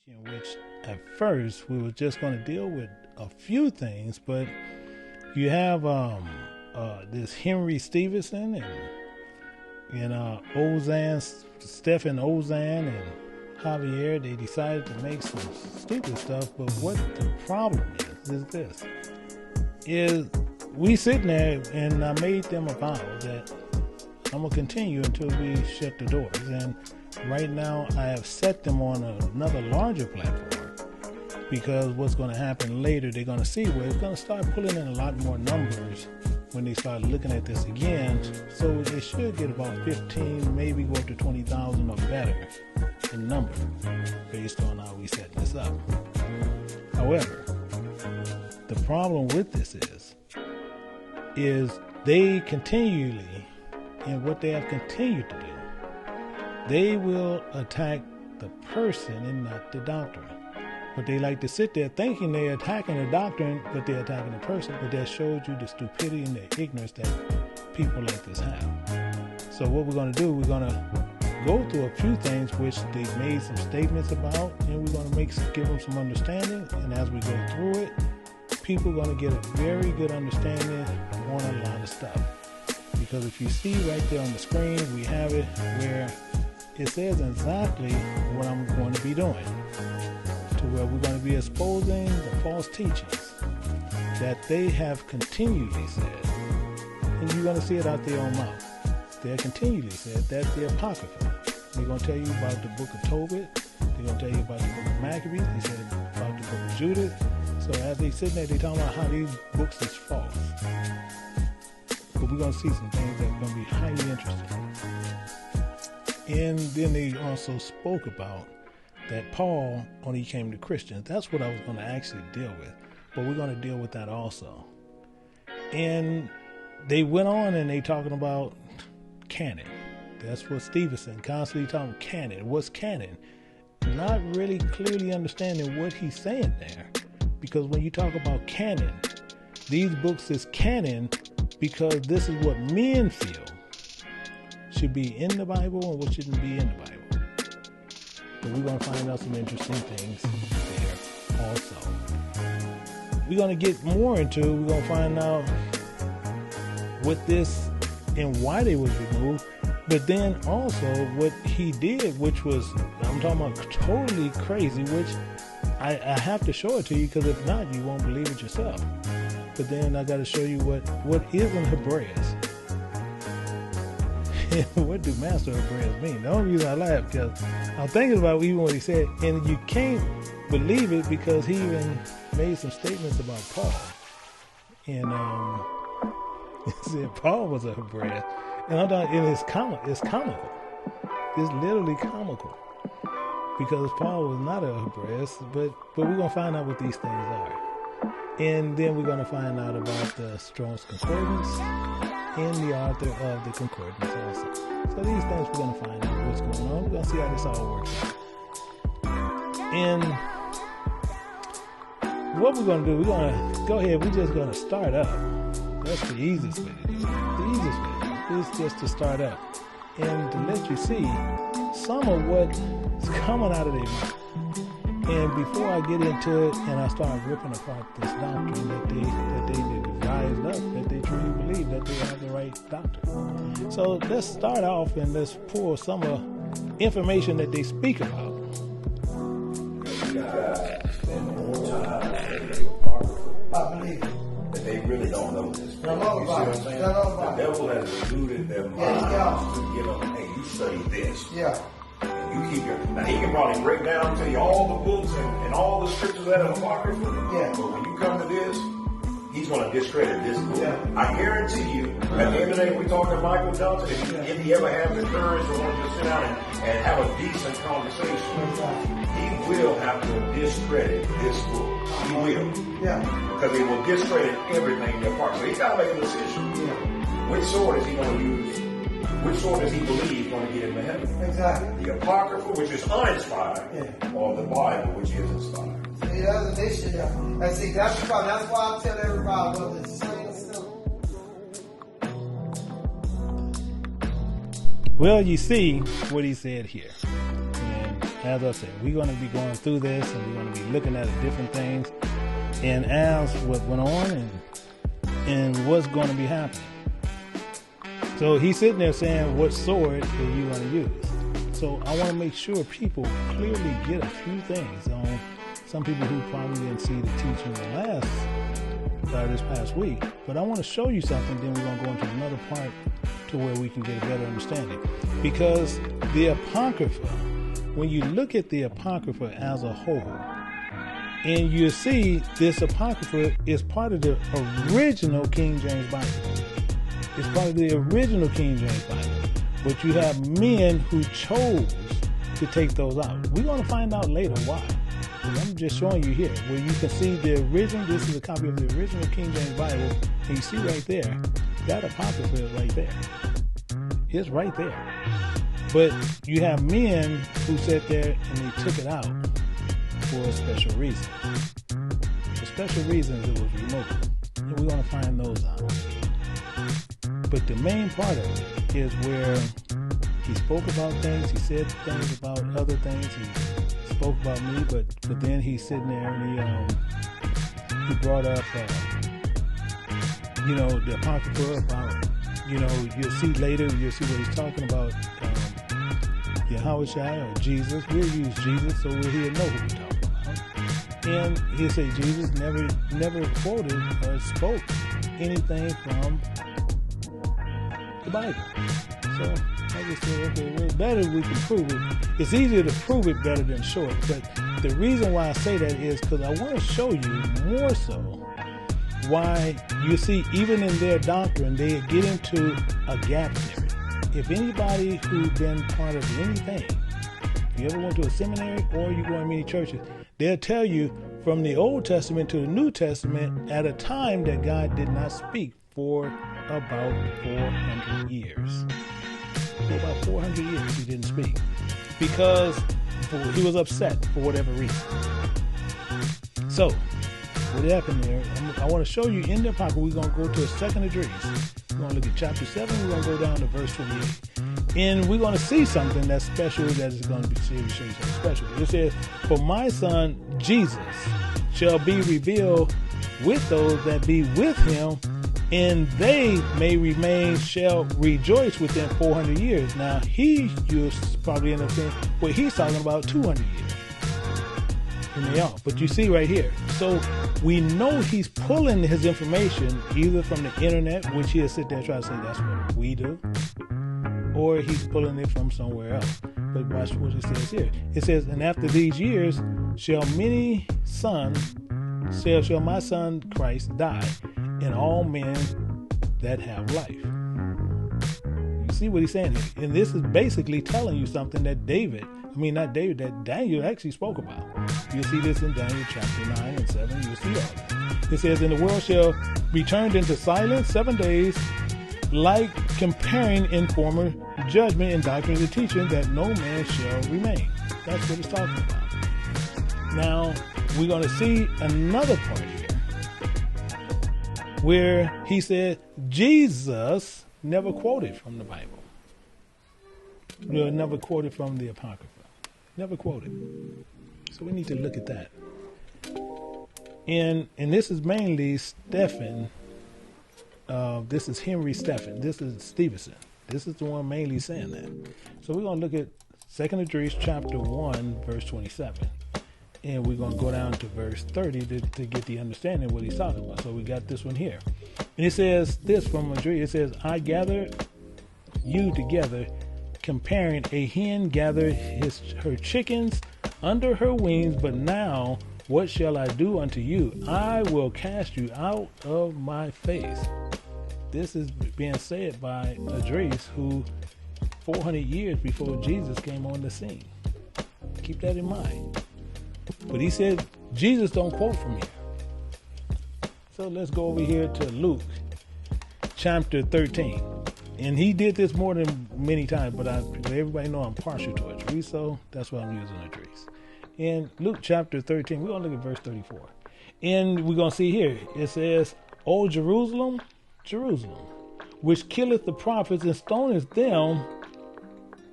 teaching, which at first we were just going to deal with a few things, but you have this Henry Stephenson and Stephen Ozan and Javier. They decided to make some stupid stuff, but what the problem is this: is we sitting there, and I made them a vow that I'm gonna continue until we shut the doors. And right now, I have set them on another larger platform, because what's going to happen later, they're going to see where it's going to start pulling in a lot more numbers when they start looking at this again. So they should get about 15, maybe go up to 20,000 or better in number, based on how we set this up. However, the problem with this is they continually, and what they have continued to do, they will attack the person and not the doctrine. But they like to sit there thinking they're attacking the doctrine, but they're attacking the person. But that shows you the stupidity and the ignorance that people like this have. So what we're going to do, we're going to go through a few things which they've made some statements about, and we're going to give them some understanding. And as we go through it, people are going to get a very good understanding on a lot of stuff. Because if you see right there on the screen, we have it where it says exactly what I'm going to be doing, to where we're going to be exposing the false teachings that they have continually said. And you're going to see it out their own mouth. They have continually said that the Apocrypha. They're going to tell you about the book of Tobit. They're going to tell you about the book of Maccabees. They said about the book of Judith. So as they sitting there, they're talking about how these books is false. But we're going to see some things that are going to be highly interesting. And then they also spoke about that Paul only came to Christians. That's what I was going to actually deal with. But we're going to deal with that also. And they went on and they talking about Canon. That's what Stephenson constantly talking Canon. What's Canon? Not really clearly understanding what he's saying there. Because when you talk about Canon, these books is Canon because this is what men feel should be in the Bible and what shouldn't be in the Bible. But we're going to find out some interesting things there also. We're going to get more into it. We're going to find out what this and why they was removed. But then also what he did, which was, I'm talking about totally crazy, which I have to show it to you, because if not, you won't believe it yourself. But then I got to show you what is in Hebraist. What do Master Hebraist mean? The only reason I laugh, because I'm thinking about even what he said, and you can't believe it because he even made some statements about Paul. And he said Paul was a Hebraist. And I thought it's comical. It's literally comical. Because Paul was not a Hebraist, but we're going to find out what these things are. And then we're going to find out about the Strong's Concordance and the author of the Concordance also. So these things we're going to find out what's going on. We're going to see how this all works out. And what we're going to do, we're going to go ahead, we're just going to start up. That's the easiest way to do it. The easiest way to do it is just to start up and to let you see some of what's coming out of their mouth. And before I get into it and I start ripping apart this doctrine that they rised up, that they truly believe that they have the right doctrine. So let's start off and let's pull some of information that they speak about. I believe it. That they really don't know this. You see what I'm saying? The devil has eluded their minds to give them, hey, you study this. Yeah. You keep your, now he can probably break down to you all the books and all the scriptures that are Apocrypha. Yeah. But when you come to this, he's going to discredit this book. Yeah. I guarantee you, at the end of the day, we're talking to Michael Johnson, if he ever has the courage to want to just sit down and have a decent conversation, he will have to discredit this book. He will. Yeah. Because he will discredit everything in the Apocrypha. So he's got to make a decision. Yeah. Which sword is he going to use? Which sword does he believe is going to get him to heaven? Exactly. The Apocrypha, which is uninspired, or the Bible, which is inspired. See, that's an issue. And see, that's the problem. That's why I tell everybody, well, the same stuff. Well, you see what he said here. And as I said, we're going to be going through this, and we're going to be looking at different things and ask what went on and what's going to be happening. So he's sitting there saying, what sword are you going to use? So I want to make sure people clearly get a few things on some people who probably didn't see the teaching this past week. But I want to show you something, then we're going to go into another part to where we can get a better understanding. Because the Apocrypha, when you look at the Apocrypha as a whole, and you see this Apocrypha is part of the original King James Bible. It's part of the original King James Bible. But you have men who chose to take those out. We're going to find out later why. I'm just showing you here where you can see the original. This is a copy of the original King James Bible. And you see right there, that Apocrypha is right there. It's right there. But you have men who sat there and they took it out for a special reason. For special reasons, it was removed. And we're going to find those out. But the main part of it is where he spoke about things. He said things about other things. He spoke about me, but then he's sitting there and he brought up, the Apocrypha about, you'll see later, you'll see what he's talking about, Yahushua or Jesus. We'll use Jesus so we'll hear know who we're talking about. And he'll say Jesus never quoted or spoke anything from the Bible. So I just said, okay, well, better we can prove it. It's easier to prove it better than show it. But the reason why I say that is because I want to show you more so why you see even in their doctrine they get into a gap theory. If anybody who's been part of anything, if you ever went to a seminary or you go in many churches, they'll tell you from the Old Testament to the New Testament at a time that God did not speak for about 400 years. For about 400 years he didn't speak because he was upset for whatever reason. So what happened there, I want to show you in the Apocrypha. We're going to go to a second address. We're going to look at chapter 7. We're going to go down to verse 28. And we're going to see something that's special that is going to show you something special. It says, for my son Jesus shall be revealed with those that be with him, and they may remain, shall rejoice within 400 years. Now, you'll probably end up saying, well, he's talking about 200 years. And they are. But you see right here. So we know he's pulling his information either from the internet, which he'll sit there and try to say that's what we do, or he's pulling it from somewhere else. But watch what it says here. It says, and after these years shall my son Christ die, and all men that have life. You see what he's saying here? And this is basically telling you something that that Daniel actually spoke about. You'll see this in Daniel chapter 9 and 7. You'll see all that. It says, and the world shall be turned into silence 7 days, like comparing in former judgment and doctrine of the teaching, that no man shall remain. That's what it's talking about. Now, we're going to see another part here where he said Jesus never quoted from the Bible. Never quoted from the Apocrypha. Never quoted. So we need to look at that. And this is mainly Stephen. This is Henry Stephen. This is Stephenson. This is the one mainly saying that. So we're going to look at 2nd Esdras chapter 1, verse 27. And we're going to go down to verse 30 to get the understanding of what he's talking about. So we got this one here. And it says this from Esdras. It says, I gather you together, comparing a hen gathered her chickens under her wings, but now what shall I do unto you? I will cast you out of my face. This is being said by Esdras, who 400 years before Jesus came on the scene. Keep that in mind. But he said, Jesus don't quote from here. So let's go over here to Luke chapter 13. And he did this more than many times, but everybody know I'm partial to Esdras, so that's why I'm using Esdras. In Luke chapter 13, we're going to look at verse 34. And we're going to see here, it says, O Jerusalem, Jerusalem, which killeth the prophets and stoneth them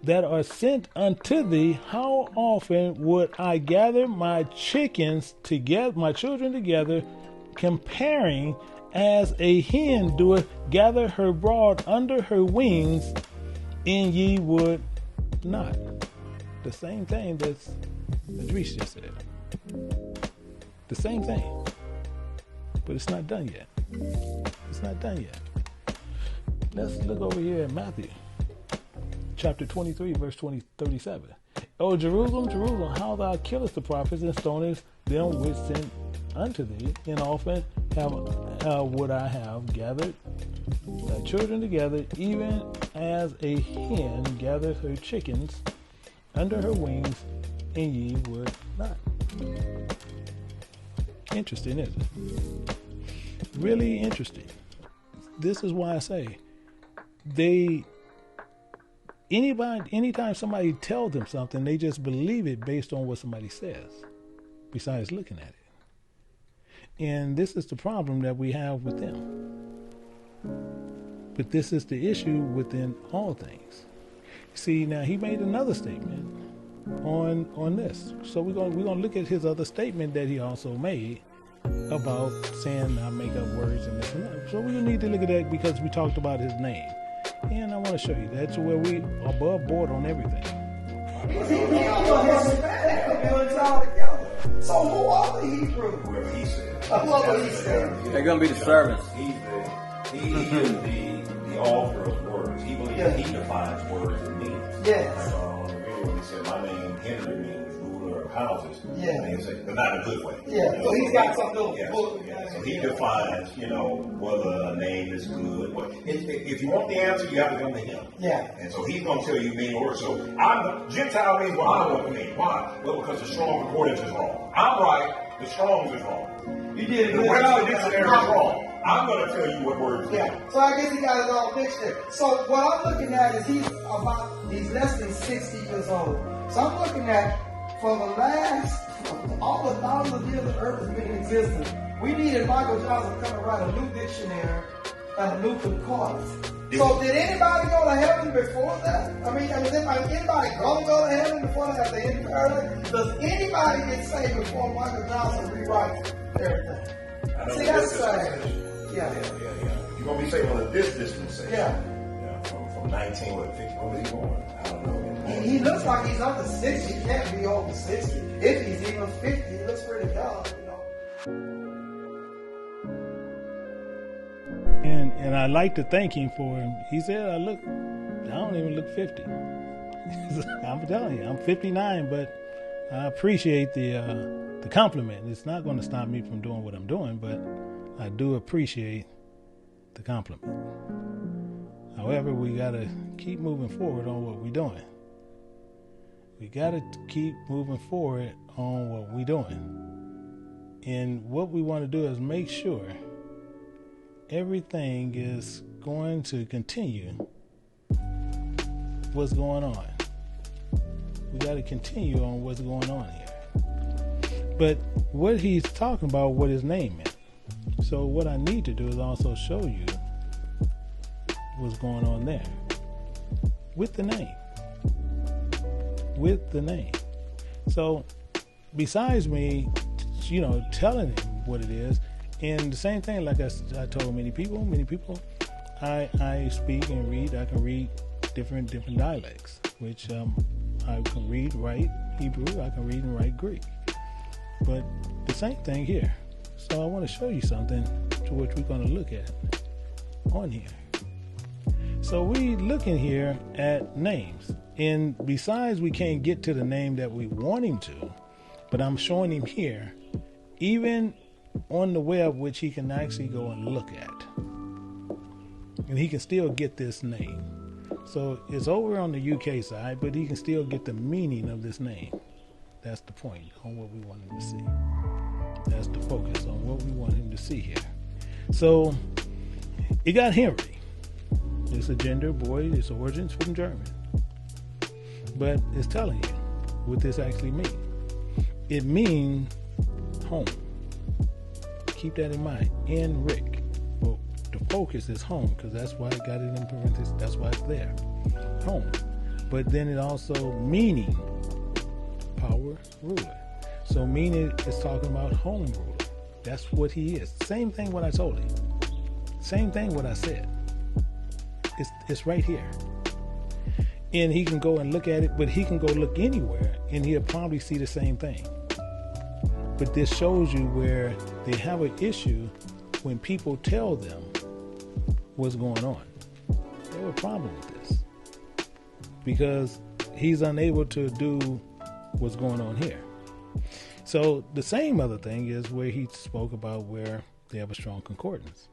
that are sent unto thee, how often would I gather my chickens together, my children together, comparing as a hen doeth gather her brood under her wings, and ye would not. The same thing that Idris just said. The same thing. But it's not done yet. It's not done yet. Let's look over here at Matthew. Chapter 23, verse 37. O Jerusalem, Jerusalem, how thou killest the prophets and stonest them which sent unto thee, and often would I have gathered thy children together, even as a hen gathereth her chickens under her wings, and ye would not. Interesting, isn't it? Really interesting. This is why I say anytime somebody tells them something, they just believe it based on what somebody says, besides looking at it. And this is the problem that we have with them. But this is the issue within all things. See, now he made another statement on this. So we're gonna look at his other statement that he also made about saying I make up words and this and that. So we need to look at that because we talked about his name. And I want to show you that's where we above board on everything. So who are the Hebrews? Whoever he said. Whoever he said. They're going to be the servants. He is the author of words. He believes he defines words and meanings. Yes. When he said, my name Henry means ruler of houses. Yeah. And he said, but not in a good way. Yeah. So he's got some little book. So he defines, whether a name is good. If you want the answer, you have to come to him. Yeah. And so he's going to tell you meaning words. So Gentile means what I want to mean. Why? Well, because the Strong Concordance is wrong. I'm right. The Strong's is wrong. You did The Webster Dictionary is wrong. I'm going to tell you what words mean. Yeah. So I guess he got it all mixed there. So what I'm looking at is he's less than 60 years old. So I'm looking at for the last all the thousands of years the earth has been in existence. We needed Michael Johnson to come and write a new dictionary and a new concordance. So did anybody go to heaven before that? I mean, is anybody going to go to heaven before that? Have they in paradise? Does anybody get saved before Michael Johnson rewrites everything? See, that's sad. Yeah. You're going to be saved under this dispensation. Yeah. From 19, what, 50, what is he born? I don't know. He looks like he's under 60. He can't be over 60. If he's even 50, he looks pretty young, And I like to thank him for him. He said, I don't even look 50. I'm telling you, I'm 59, but I appreciate the compliment. It's not going to stop me from doing what I'm doing, but I do appreciate the compliment. However, we got to keep moving forward on what we're doing. We got to keep moving forward on what we're doing. And what we want to do is make sure everything is going to continue what's going on. We got to continue on what's going on here. But what he's talking about, what his name is. So what I need to do is also show you what's going on there with the name. With the name. So besides me, telling him what it is, and the same thing, like I told many people, I speak and read. I can read different dialects, which I can read, write Hebrew. I can read and write Greek. But the same thing here. So I want to show you something to which we're going to look at on here. So we looking here at names. And besides, we can't get to the name that we want him to, but I'm showing him here, even on the web, which he can actually go and look at. And he can still get this name. So it's over on the UK side, but he can still get the meaning of this name. That's the point on what we want him to see. That's the focus on what we want him to see here. So it got Henry. It's a gender, boy, its origins from German. But it's telling you what this actually means. It means home. Keep that in mind. And Rick. Well, the focus is home because that's why I got it in parentheses. That's why it's there. Home. but then it also meaning power ruler. So meaning is talking about home ruler. That's what he is. Same thing what I told him. Same thing what I said. It's right here. And he can go and look at it, but he can go look anywhere and he'll probably see the same thing. But this shows you where they have an issue when people tell them what's going on. They have a problem with this because he's unable to do what's going on here. So the same other thing is where he spoke about where they have a strong concordance.